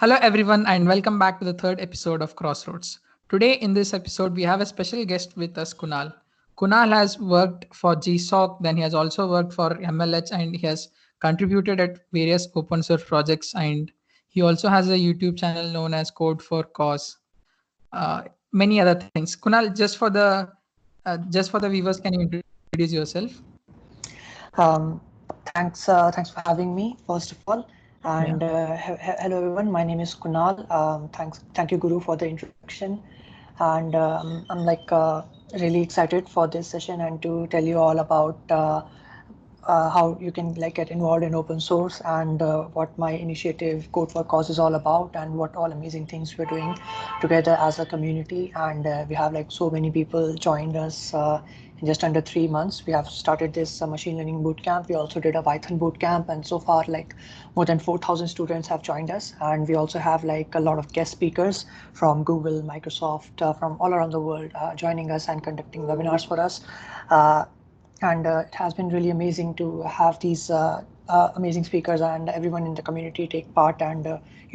Hello, everyone, and welcome back to the third episode of Crossroads. Today, in this episode, we have a special guest with us, Kunal. Kunal has worked for GSoC, then he has also worked for MLH, and he has contributed at various open source projects. And he also has a YouTube channel known as Code for Cause. Many other things. Kunal, just for the viewers, can you introduce yourself? Um, thanks for having me, first of all. And hello, everyone. My name is Kunal. Thank you, Guru, for the introduction. And I'm really excited for this session and to tell you all about how you can get involved in open source and what my initiative Code for Cause is all about and what all amazing things we're doing together as a community. And we have so many people joined us in just under 3 months. We have started this machine learning bootcamp. We also did a Python bootcamp, and so far more than 4,000 students have joined us. And we also have a lot of guest speakers from Google, Microsoft, from all around the world joining us and conducting webinars for us. And it has been really amazing to have these amazing speakers and everyone in the community take part and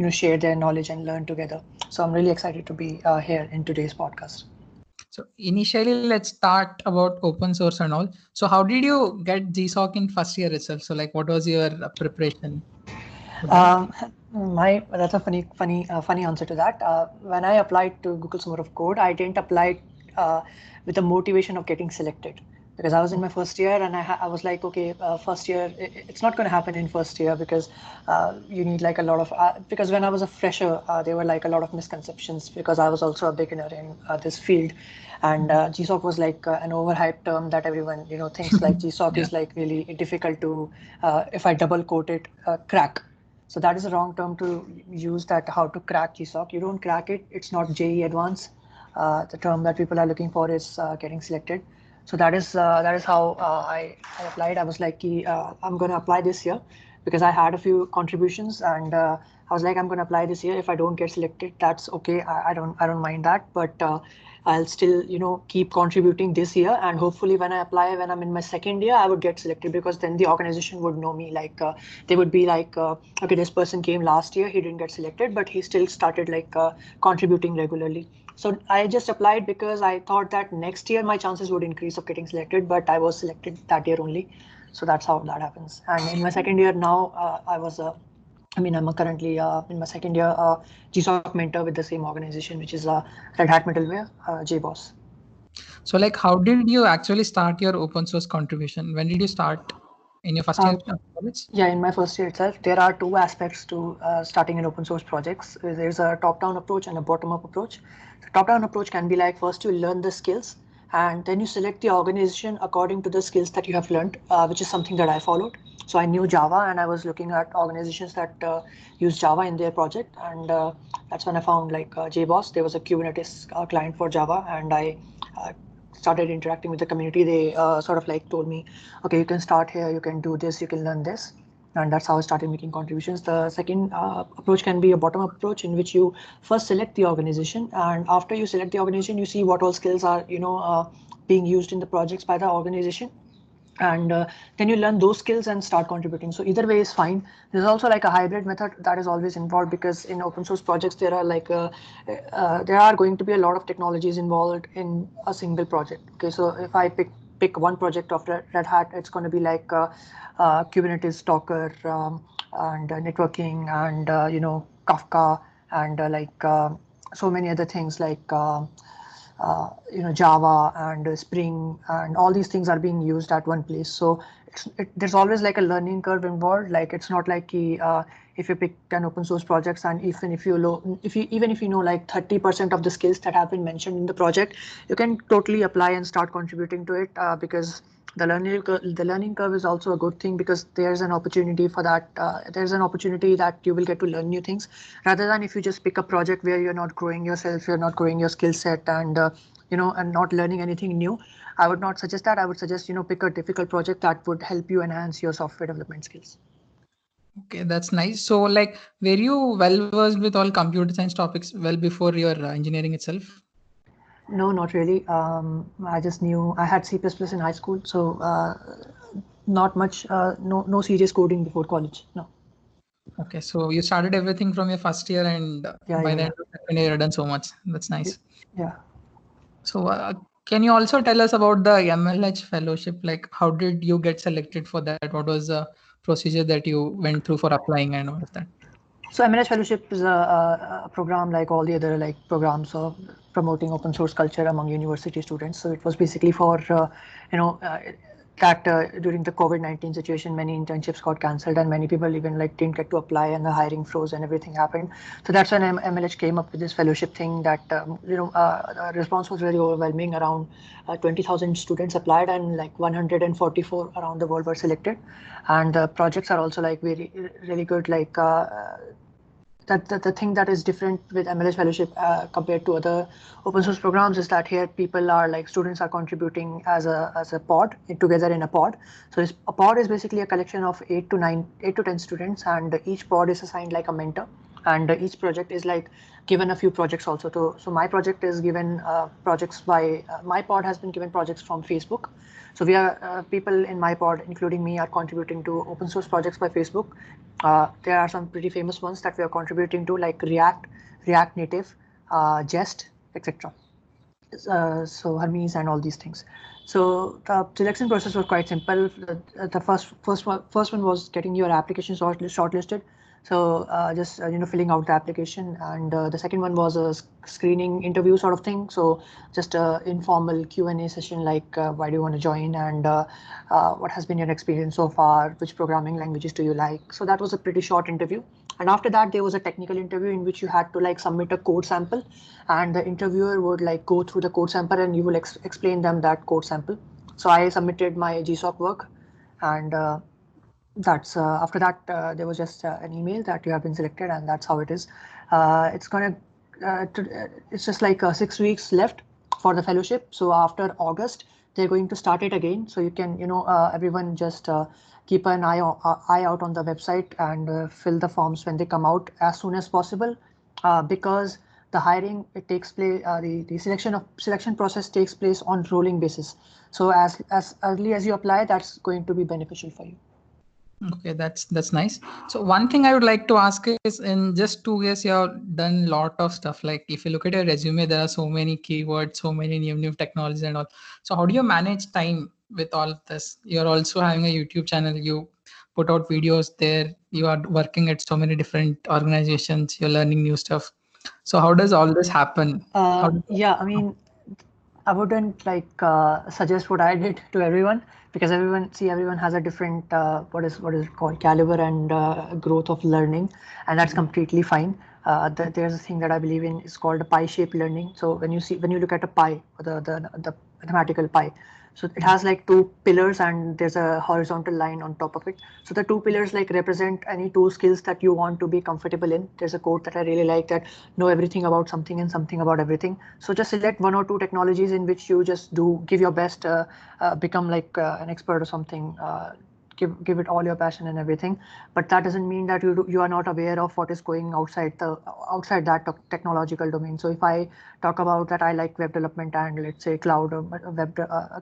share their knowledge and learn together. So I'm really excited to be here in today's podcast. So initially, let's start about open source and all. So how did you get GSoC in first year itself? So what was your preparation? That's a funny answer to that. When I applied to Google Summer of Code, I didn't apply with the motivation of getting selected, because I was in my first year and I was like, okay, first year, it's not going to happen in first year because you need a lot of, because when I was a fresher, there were a lot of misconceptions because I was also a beginner in this field. And GSoC was an overhyped term that everyone, thinks GSoC is really difficult to, if I double quote it, crack. So that is a wrong term to use, that how to crack GSoC. You don't crack it. It's not JE Advanced. The term that people are looking for is getting selected. So that is how I applied. I was like, I'm going to apply this year because I had a few contributions, and I was like, I'm going to apply this year. If I don't get selected, that's okay. I don't mind that, but I'll still keep contributing this year, and hopefully when I apply, when I'm in my second year, I would get selected, because then the organization would know me. They would be okay, this person came last year, he didn't get selected, but he still started contributing regularly. So I just applied because I thought that next year my chances would increase of getting selected, but I was selected that year only. So that's how that happens. And in my second year now, I'm currently in my second year GSoC mentor with the same organization, which is Red Hat Middleware, JBoss. So how did you actually start your open source contribution? When did you start? In your first year of college? Yeah, in my first year itself, there are two aspects to starting in open source projects. There's a top-down approach and a bottom-up approach. The top-down approach can be first you learn the skills, and then you select the organization according to the skills that you have learned, which is something that I followed. So I knew Java, and I was looking at organizations that use Java in their project, and that's when I found JBoss. There was a Kubernetes client for Java, and I started interacting with the community. They told me, okay, you can start here, you can do this, you can learn this. And that's how I started making contributions. The second approach can be a bottom-up approach, in which you first select the organization, and after you select the organization, you see what all skills are being used in the projects by the organization, and then you learn those skills and start contributing. So either way is fine. There's also a hybrid method that is always involved, because in open source projects there are there are going to be a lot of technologies involved in a single project. Okay, so if I pick one project of Red Hat, it's going to be Kubernetes, Docker, and networking, and Kafka, and so many other things Java and Spring, and all these things are being used at one place. So there's always a learning curve involved. It's not if you pick an open source projects, and even if you know 30% of the skills that have been mentioned in the project, you can totally apply and start contributing to it, because the learning curve is also a good thing, because there's an opportunity for that. There's an opportunity that you will get to learn new things, rather than if you just pick a project where you're not growing yourself, you're not growing your skill set, and and not learning anything new. I would not suggest that. I would suggest pick a difficult project that would help you enhance your software development skills. Okay, that's nice. So were you well versed with all computer science topics well before your engineering itself? No, not really. I just knew I had C++ in high school, so not much, no serious coding before college. No. Okay, so you started everything from your first year, and by the end of second year, you've done so much. That's nice. Yeah. So, can you also tell us about the MLH fellowship? Like, how did you get selected for that? What was the procedure that you went through for applying and all of that? So MLH Fellowship is a program like all the other like programs of promoting open source culture among university students. So it was basically for you know that during the COVID-19 situation, many internships got cancelled and many people even like didn't get to apply and the hiring froze and everything happened. So that's when MLH came up with this fellowship thing that the response was really overwhelming. Around 20,000 students applied and like 144 around the world were selected, and the projects are also like very really good like. The thing that is different with MLH Fellowship compared to other open source programs is that here people are like students are contributing as a pod together in a pod. So a pod is basically a collection of 8 to 10 students, and each pod is assigned like a mentor, and each project is like given a few projects also. So my project is given projects by my pod has been given projects from Facebook. So we are people in my pod, including me, are contributing to open source projects by Facebook. There are some pretty famous ones that we are contributing to, like React, React Native, Jest, etc. So Hermes and all these things. So the selection process was quite simple. The first one was getting your application shortlisted. So just filling out the application, and the second one was a screening interview sort of thing. So just a informal Q&A session like why do you want to join, and what has been your experience so far, which programming languages do you like. So that was a pretty short interview. And after that, there was a technical interview in which you had to like submit a code sample, and the interviewer would like go through the code sample and you will explain them that code sample. So I submitted my GSoC work, and that's after that there was just an email that you have been selected, and that's how it is. It's just like 6 weeks left for the fellowship. So after August, they're going to start it again. So you can everyone just keep an eye out on the website and fill the forms when they come out as soon as possible, because the hiring it takes place the selection process takes place on rolling basis. So as early as you apply, that's going to be beneficial for you. Okay, that's nice. So one thing I would like to ask is, in just 2 years, you have done a lot of stuff. Like if you look at your resume, there are so many keywords, so many new technologies and all. So how do you manage time with all of this? You're also having a YouTube channel. You put out videos there. You are working at so many different organizations. You're learning new stuff. So how does all this happen? Yeah, I mean, I wouldn't like suggest what I did to everyone, because everyone has a different what is it called, caliber and growth of learning, and that's completely fine. There's a thing that I believe in is called a pie-shaped learning. So when you look at a pie, the mathematical pie, so it has like two pillars and there's a horizontal line on top of it. So the two pillars like represent any two skills that you want to be comfortable in. There's a quote that I really like, that know everything about something and something about everything. So just select one or two technologies in which you just give your best, become like an expert or something. Give it all your passion and everything, but that doesn't mean that you are not aware of what is going outside that technological domain. So if I talk about that I like web development and let's say cloud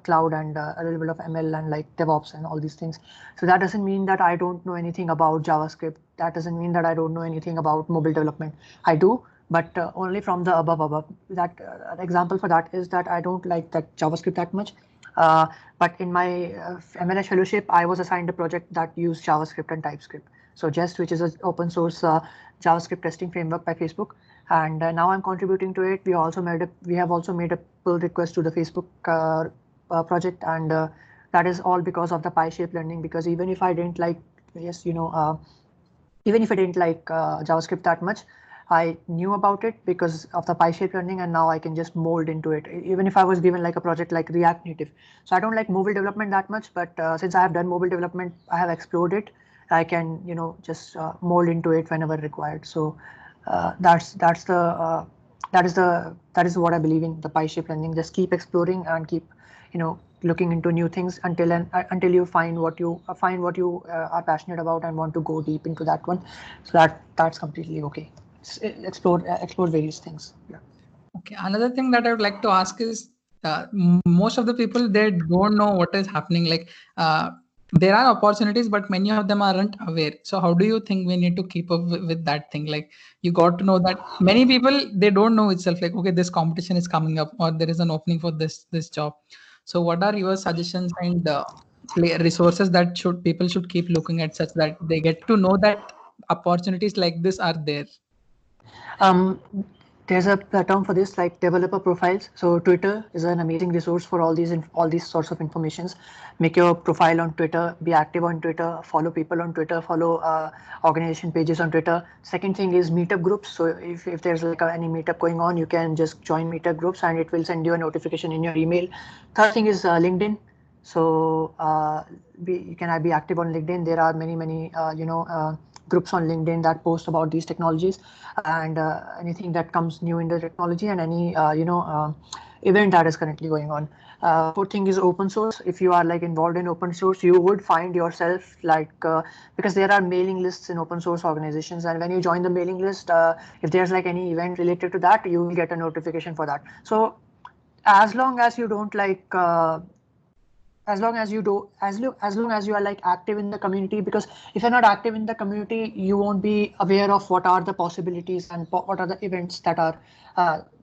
cloud and a little bit of ML and like DevOps and all these things, so that doesn't mean that I don't know anything about JavaScript. That doesn't mean that I don't know anything about mobile development. I do, but only from the above. That an example for that is that I don't like that JavaScript that much. But in my MLH fellowship, I was assigned a project that used JavaScript and TypeScript. So Jest, which is an open source JavaScript testing framework by Facebook, and now I'm contributing to it. We have also made a pull request to the Facebook project, and that is all because of the pie-shaped learning. Because even if I didn't like, even if I didn't like JavaScript that much, I knew about it because of the pie-shaped learning, and now I can just mold into it. Even if I was given like a project like React Native. So I don't like mobile development that much, but since I have done mobile development, I have explored it. I can, just mold into it whenever required. So that is what I believe in, the pie-shaped learning. Just keep exploring and keep, looking into new things until you find what you are passionate about and want to go deep into that one. So that's completely okay. Explore various things. Yeah. Okay. Another thing that I would like to ask is, most of the people, they don't know what is happening. Like there are opportunities, but many of them aren't aware. So how do you think we need to keep up with that thing? Like, you got to know that many people, they don't know itself, like, okay, this competition is coming up, or there is an opening for this job. So what are your suggestions and resources that should people should keep looking at, such that they get to know that opportunities like this are there? Um, there's a term for this, like developer profiles. So Twitter is an amazing resource for all these sorts of informations. Make your profile on Twitter, be active on Twitter, follow people on Twitter, follow organization pages on Twitter. Second thing is meetup groups. So if there's like any meetup going on, you can just join meetup groups and it will send you a notification in your email. Third thing is LinkedIn. So you can be active on LinkedIn. There are many groups on LinkedIn that post about these technologies and anything that comes new in the technology and any event that is currently going on. Fourth thing is open source. If you are like involved in open source, you would find yourself like because there are mailing lists in open source organizations, and when you join the mailing list, if there's like any event related to that, you will get a notification for that. So as long as you don't like as long as you do as long as you are like active in the community, because if you're not active in the community, you won't be aware of what are the possibilities and what are the events that are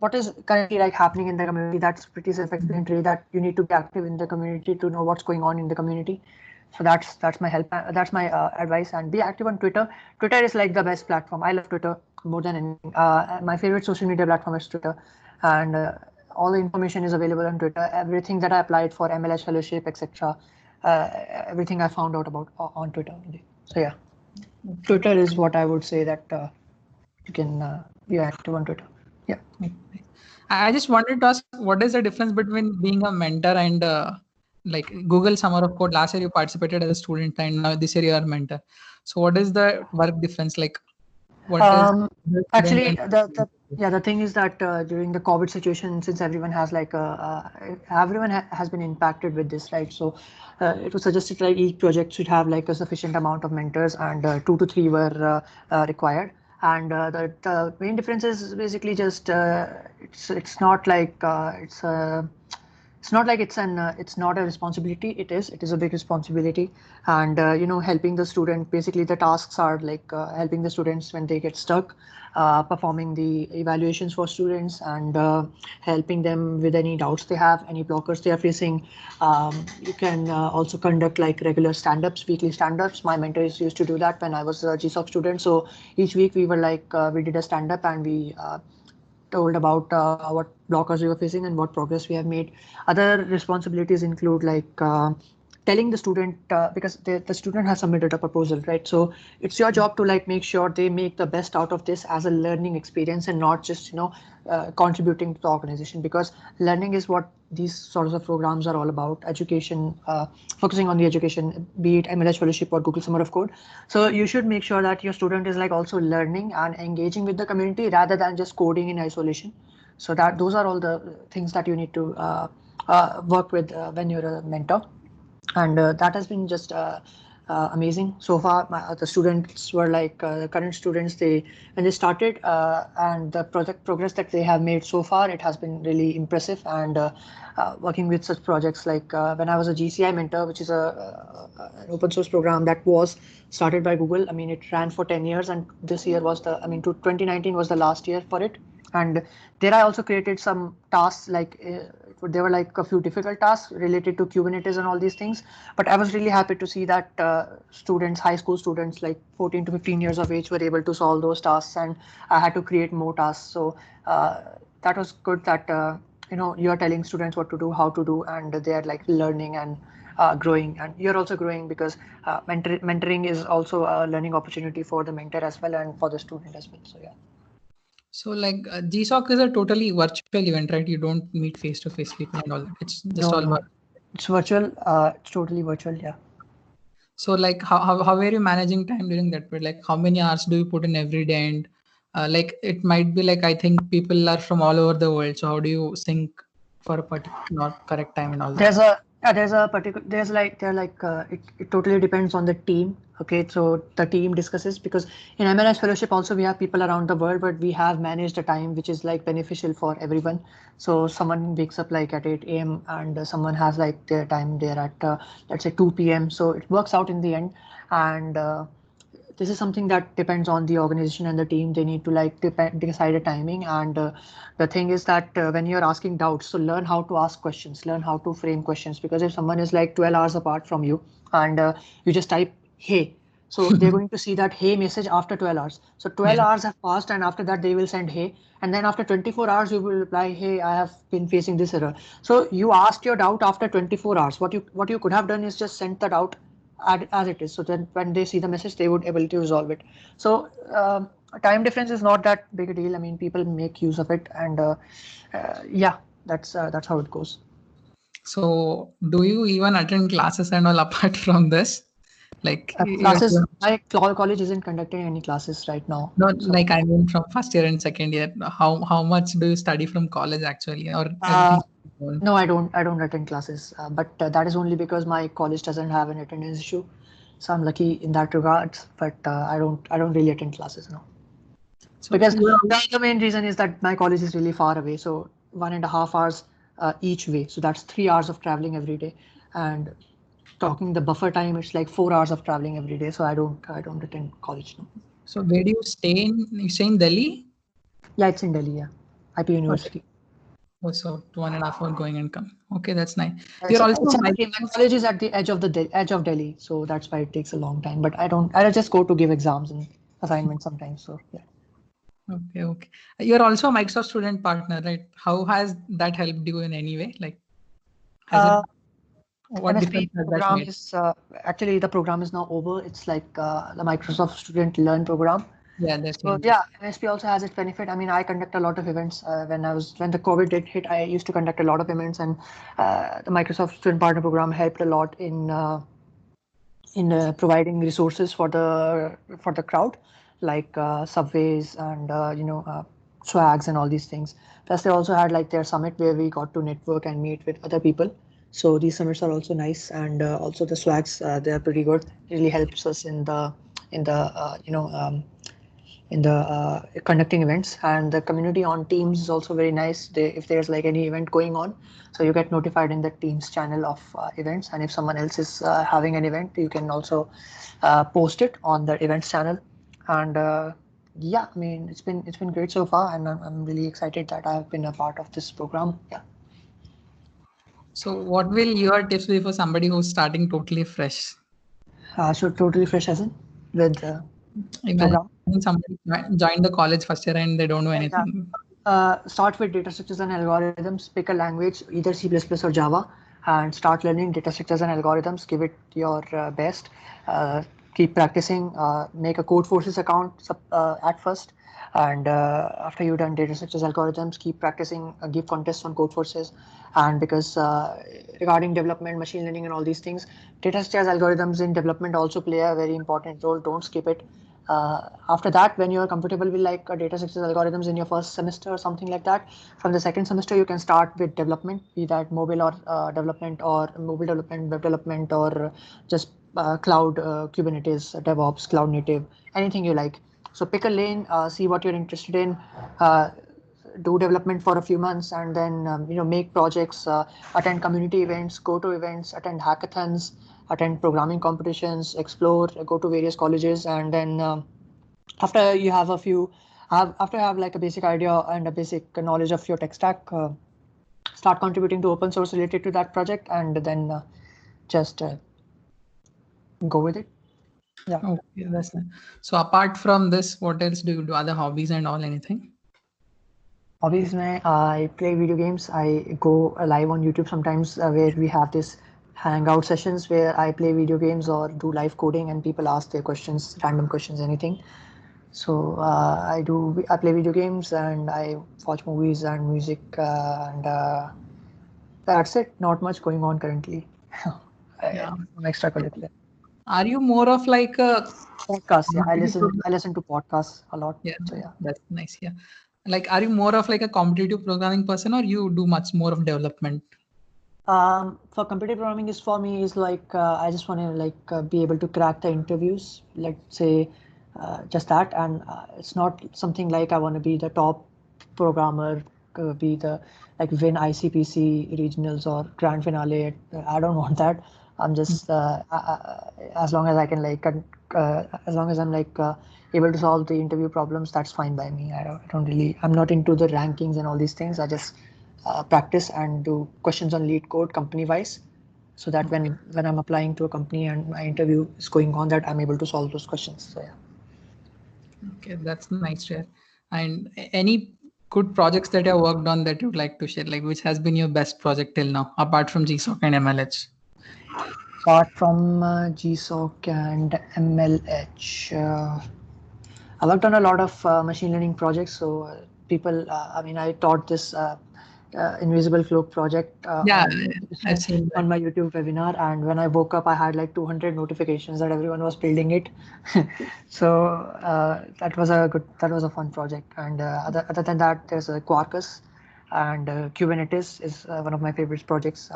what is currently like happening in the community. That's pretty self-explanatory that you need to be active in the community to know what's going on in the community. So that's my help. That's my advice. And be active on Twitter. Twitter is like the best platform. I love Twitter more than anything. My favorite social media platform is Twitter, and all the information is available on Twitter. Everything that I applied for MLH fellowship, etc. Everything I found out about on Twitter only. So yeah, Twitter is what I would say that you can be active on Twitter. Yeah. I just wanted to ask, what is the difference between being a mentor and like Google Summer of Code? Last year you participated as a student, and now this year you are a mentor. So what is the work difference? Like, what is the student Actually, and the thing is that during the COVID situation, since everyone has like has been impacted with this, right? So it was suggested like each project should have like a sufficient amount of mentors, and 2 to 3 were required. And the main difference is basically just it's not like it's not like it's not a responsibility. It is a big responsibility. And helping the student, basically the tasks are like helping the students when they get stuck, performing the evaluations for students, and helping them with any doubts they have, any blockers they are facing. You can also conduct like regular stand-ups, weekly stand-ups. My mentors used to do that when I was a GSoC student. So each week we were like we did a stand-up, and we told about what blockers we were facing and what progress we have made. Other responsibilities include like telling the student, because the student has submitted a proposal, right? So it's your job to like make sure they make the best out of this as a learning experience, and not just contributing to the organization, because learning is what these sorts of programs are all about. Education, focusing on the education, be it MLH fellowship or Google Summer of Code. So you should make sure that your student is like also learning and engaging with the community rather than just coding in isolation. So that those are all the things that you need to work with when you're a mentor. And that has been just amazing so far. The students were like the current students, they when they started, and the project progress that they have made so far, it has been really impressive. And working with such projects like when I was a GCI mentor, which is an open source program that was started by Google. I mean, it ran for 10 years, and this year was the, I mean, 2019 was the last year for it. And there I also created some tasks, like there were like a few difficult tasks related to Kubernetes and all these things. But I was really happy to see that students, high school students, like 14 to 15 years of age, were able to solve those tasks, and I had to create more tasks. So that was good that you're telling students what to do, how to do, and they're like learning and growing. And you're also growing, because mentoring is also a learning opportunity for the mentor as well, and for the student as well. So yeah. so like GSoC is a totally virtual event, right? You don't meet face-to-face people and all that. It's just No, all no, it's virtual. It's totally virtual. Yeah. So like how are you managing time during that period? Like how many hours do you put in every day? And like it might be like, I think people are from all over the world. So how do you sync for a particular correct time and all that? There's a particular, there's like, they're like it totally depends on the team. Okay, so the team discusses, because in MLH fellowship also we have people around the world, but we have managed a time which is like beneficial for everyone. So someone wakes up like at 8 a.m. and someone has like their time there at let's say 2 p.m. So it works out in the end, and this is something that depends on the organization and the team. They need to like decide a timing, and the thing is that when you're asking doubts, so learn how to ask questions, learn how to frame questions, because if someone is like 12 hours apart from you and you just type hey, so they're going to see that hey message after 12 hours. So 12 Yeah. hours have passed, and after that they will send hey, and then after 24 hours you will reply, hey, I have been facing this error. So you asked your doubt after 24 hours. What you could have done is just send the doubt as it is. So then when they see the message, they would able to resolve it. So time difference is not that big a deal. I mean, people make use of it, and yeah, that's how it goes. So do you even attend classes and all apart from this? Like Classes, my college isn't conducting any classes right now. not So like I mean from first year and second year. How much do you study from college actually, or uh, everything? no, I don't attend classes, but that is only because my college doesn't have an attendance issue. So I'm lucky in that regards, but I don't really attend classes now. So Because you are the main reason is that my college is really far away, so 1.5 hours each way, so that's 3 hours of traveling every day, and talking the buffer time, it's like 4 hours of traveling every day, so I don't attend college now. so where do you stay in? You stay in Delhi? Yeah, it's in Delhi. Yeah, IP Okay. University. Oh, so 1.5 hour going and come. Okay, that's nice. It's, You're a, also it's a, my Microsoft. college is at the edge of Delhi, so that's why it takes a long time. But I just go to give exams and assignments sometimes. So yeah. Okay, okay. You're also a Microsoft student partner, right? How has that helped you in any way? Like, has it Uh, what MSP difference has that program made? is actually the program is now over. It's like the Microsoft Student Learn program. Yeah, they So changed it. yeah, MSP also has its benefit. I mean, I conduct a lot of events. When the COVID did hit, I used to conduct a lot of events, and the Microsoft Student Partner Program helped a lot in providing resources for the crowd, like subways and swags and all these things. Plus, they also had like their summit where we got to network and meet with other people. So these summits are also nice, and also the swags, they are pretty good. It really helps us in the conducting events, and the community on Teams is also very nice. If there's like any event going on, so you get notified in the Teams channel of events, and if someone else is having an event, you can also post it on the events channel. And yeah, I mean, it's been great so far, and I'm really excited that I've been a part of this program. Yeah. So, what will your tips be for somebody who's starting totally fresh? So totally fresh as in with the Imagine program. somebody joined the college first year and they don't know Yeah. anything. Start with data structures and algorithms. Pick a language, either C++ or Java, and start learning data structures and algorithms. Give it your best. Keep practicing. Make a code forces account at first, and after you've done data structures algorithms, keep practicing. Give contests on code forces, and because regarding development, machine learning, and all these things, data structures algorithms in development also play a very important role. Don't skip it. After that, when you're comfortable with like data structures algorithms in your first semester or something like that, from the second semester you can start with development, be that mobile or development, or mobile development, web development, or just cloud, Kubernetes, DevOps, cloud native, anything you like. So pick a lane, see what you're interested in. Uh, do development for a few months, and then make projects, attend community events, go to events, attend hackathons, attend programming competitions, explore, go to various colleges, and then after you have a few after you have like a basic idea and a basic knowledge of your tech stack, start contributing to open source related to that project, and then just go with it. Yeah. Okay, that's nice. So, apart from this, what else do you do? Other hobbies and all, anything? Hobbies, mein, I play video games. I go live on YouTube sometimes, where we have this hangout sessions where I play video games or do live coding, and people ask their questions, random questions, anything. So I play video games, and I watch movies and music, and that's it. Not much going on currently. Yeah. Some extracurricular. Are you more of like a Podcasts, yeah. I competitive listen. program- I listen to podcasts a lot. Yeah, So yeah. that's nice. Yeah. Like, are you more of like a competitive programming person, or you do much more of development? For computer programming is for me is like I just want to like be able to crack the interviews. Let's say just that, and it's not something like I want to be the top programmer, be the like win ICPC regionals or grand finale. I don't want that. I'm just as long as I can like as long as I'm like able to solve the interview problems, that's fine by me. I don't really. I'm not into the rankings and all these things. I just practice and do questions on lead code company wise, so that Okay. when I'm applying to a company and my interview is going on, that I'm able to solve those questions. So yeah. Okay, that's nice to hear. And any good projects that you have worked on that you'd like to share, like which has been your best project till now, apart from GSoC and MLH? Apart from GSoC and MLH, I worked on a lot of machine learning projects. So people, I mean, I taught this invisible cloak project Yeah, I've seen that. on my YouTube webinar, and when I woke up, I had like 200 notifications that everyone was building it. So that was a fun project. And other than that, there's a Quarkus, and Kubernetes is one of my favorite projects.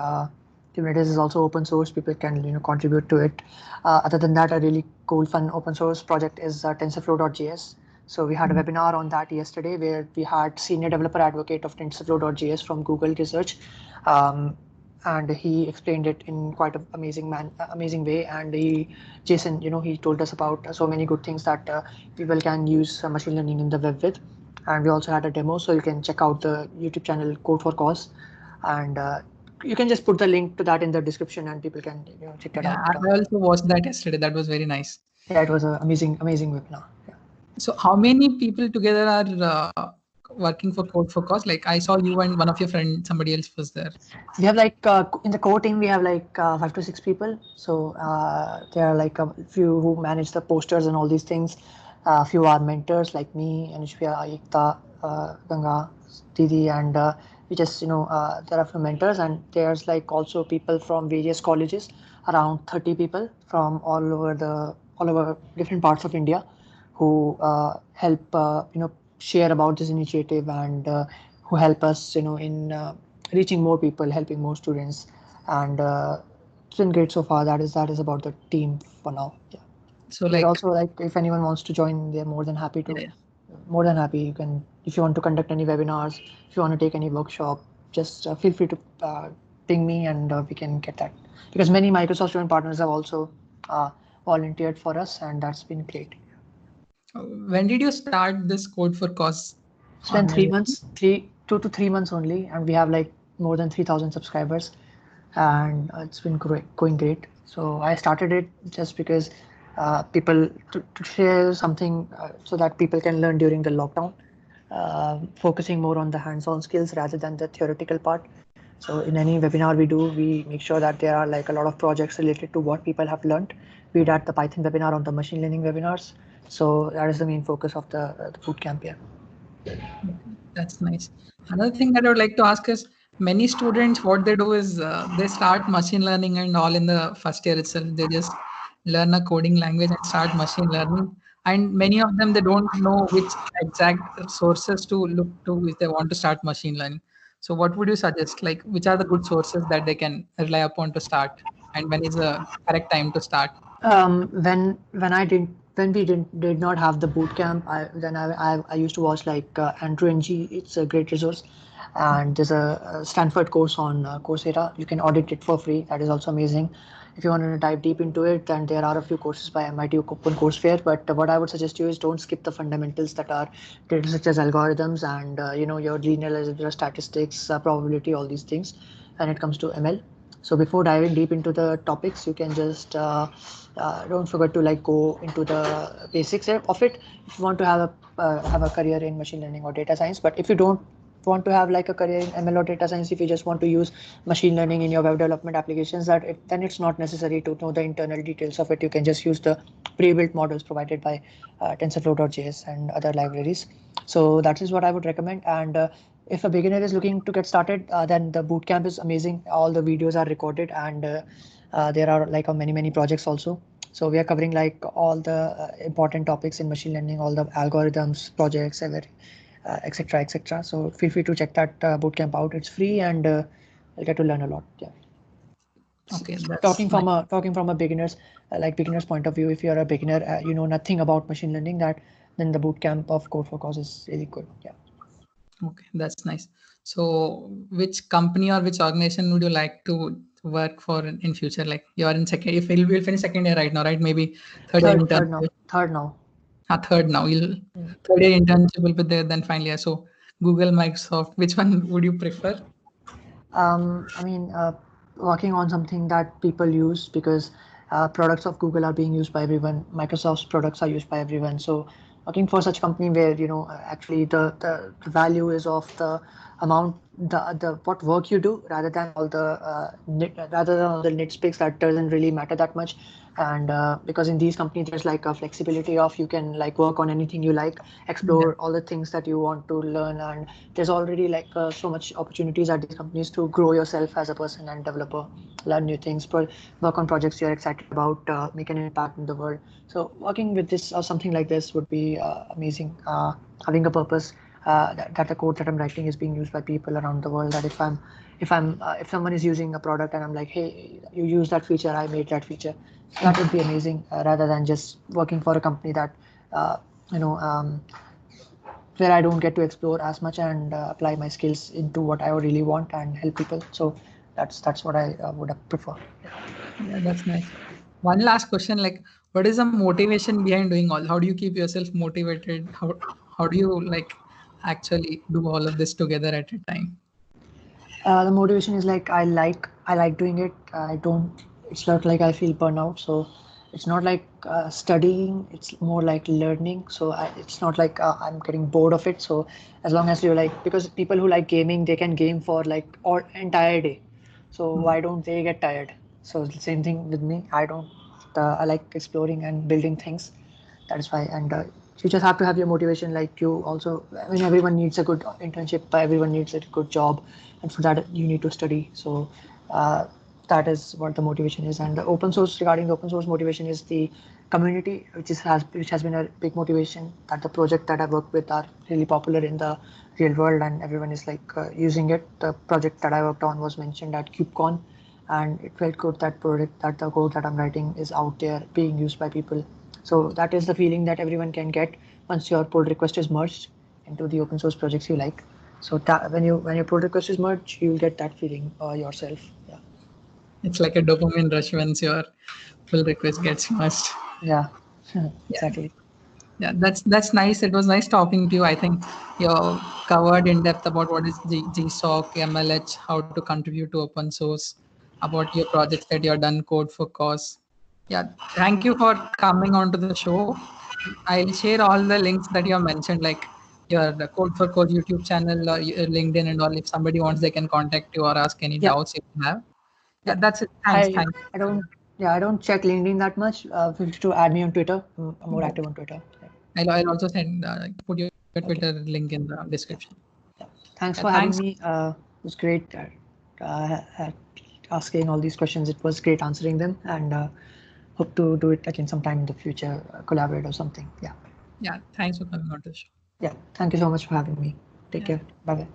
Kubernetes is also open source. People can contribute to it. Other than that, a really cool, fun open source project is TensorFlow.js. So we had a webinar on that yesterday where we had senior developer advocate of TensorFlow.js from Google Research, and he explained it in quite an amazing way. And Jason, he told us about so many good things that people can use machine learning in the web with. And we also had a demo, so you can check out the YouTube channel Code for Cause, and you can just put the link to that in the description, and people can check that Yeah, out. I also watched that yesterday. That was very nice. Yeah, it was an amazing webinar. Yeah. So, how many people together are working for Code for Cause? Like, I saw you and one of your friends, somebody else was there. We have like in the core team we have like 5 to 6 people. So there are like a few who manage the posters and all these things. A few are mentors like me, Anushya, Ekta, Ganga, Didi, and we just there are few mentors, and there's like also people from various colleges, around 30 people from all over different parts of India, who help share about this initiative, and who help us in reaching more people, helping more students, and it's been great so far. That is about the team for now. Yeah. So, We're like, also like, if anyone wants to join, they're more than happy to. yeah, More than happy. You can, if you want to conduct any webinars, if you want to take any workshop, just feel free to ping me, and we can get that. Because many Microsoft student partners have also volunteered for us, and that's been great. when did you start this Code for Cause It's been three organization? months, 2 to 3 months only, and we have like more than 3,000 subscribers, and it's been going great. So I started it just because people to share something so that people can learn during the lockdown, focusing more on the hands-on skills rather than the theoretical part. So in any webinar we do, we make sure that there are like a lot of projects related to what people have learned. Be that the Python webinar or the machine learning webinars. So that is the main focus of the bootcamp here. Okay, that's nice. Another thing that I would like to ask is many students, what they do is they start machine learning and all in the first year itself. They just learn a coding language and start machine learning. And many of them, they don't know which exact sources to look to if they want to start machine learning. So, what would you suggest? Like, which are the good sources that they can rely upon to start? And when is the correct time to start? When we did not have the boot camp, I used to watch like Andrew NG. It's a great resource, and there's a Stanford course on Coursera. You can audit it for free. That is also amazing. If you want to dive deep into it, then there are a few courses by MIT Open Courseware. But what I would suggest you is don't skip the fundamentals that are data such as algorithms, and your linear algebra, statistics, probability, all these things when it comes to ML. So before diving deep into the topics, you can just don't forget to like go into the basics of it if you want to have a career in machine learning or data science. But if you don't want to have like a career in ML or data science, if you just want to use machine learning in your web development applications, then it's not necessary to know the internal details of it. You can just use the pre-built models provided by TensorFlow.js and other libraries. So that is what I would recommend. And if a beginner is looking to get started, then the bootcamp is amazing. All the videos are recorded, and there are like many projects also. So we are covering like all the important topics in machine learning, all the algorithms, projects, etc., etc. So feel free to check that bootcamp out. It's free, and I'll get to learn a lot. Yeah. Okay, that's Talking from nice. a beginner's point of view, if you're a beginner, you know nothing about machine learning, then the bootcamp of Code for Cause is really good. Yeah. Okay, that's nice. So, which company or which organization would you like to work for in future? Like you are in second, if you'll finish second year right now, right? Maybe third year internship. Third now. Third now. You'll Mm. third year internship will be there. Then final year. So, Google, Microsoft. Which one would you prefer? I mean, working on something that people use, because products of Google are being used by everyone. Microsoft's products are used by everyone. So working for such company where actually the value is of the amount, the what work you do, rather than all the nitpicks that doesn't really matter that much. And because in these companies there's like a flexibility of you can like work on anything you like, Yeah. explore all the things that you want to learn, and there's already like so much opportunities at these companies to grow yourself as a person and developer, learn new things, work on projects you're excited about, make an impact in the world. So working with this or something like this would be amazing. Having a purpose, that the code that I'm writing is being used by people around the world. That if someone is using a product and I'm like, hey, you use that feature, I made that feature. So that would be amazing, rather than just working for a company that uh, you know um, where I don't get to explore as much and apply my skills into what I really want and help people. So that's what I would prefer. Yeah, that's nice. One last question, like what is the motivation behind doing all? How do you keep yourself motivated? How do you like actually do all of this together at a time? The motivation is like I like doing it. I don't. It's not like I feel burnout. So it's not like studying. It's more like learning. So it's not like I'm getting bored of it. So as long as you're like, because people who like gaming, they can game for like all entire day. So why don't they get tired? So it's the same thing with me. I don't. I like exploring and building things. That is why. And you just have to have your motivation. Like you also, I mean, everyone needs a good internship, but everyone needs a good job, and for that you need to study. So that is what the motivation is. And the open source, regarding the open source motivation, is the community, which has been a big motivation. That the project that I work with are really popular in the real world, and everyone is like using it. The project that I worked on was mentioned at KubeCon, and it felt good that the code that I'm writing is out there being used by people. So that is the feeling that everyone can get once your pull request is merged into the open source projects you like. So that when your pull request is merged, you'll get that feeling yourself. Yeah. It's like a dopamine rush once your pull request gets merged. Yeah. Yeah, Exactly. yeah, that's nice. It was nice talking to you. I think you covered in depth about what is GSoC, MLH, how to contribute to open source, about your projects that you have done, code for cause. Yeah, thank you for coming onto the show. I'll share all the links that you have mentioned, like your the Code for Code YouTube channel or your LinkedIn and all. If somebody wants, they can contact you or ask any Yeah. doubts if you have. Yeah, Yeah. that's it. Thanks. I Thanks. I don't yeah, I don't check LinkedIn that much. Feel free to add me on Twitter. I'm more active on Twitter. Yeah. I'll also send put your Twitter Okay. link in the description. Yeah. Yeah, Thanks for thanks. having me. It was great asking all these questions. It was great answering them, and hope to do it again sometime in the future, collaborate or something. Yeah. Yeah, thanks for coming on to the show. Yeah. Thank you so much for having me. Take Yeah. care. Bye bye.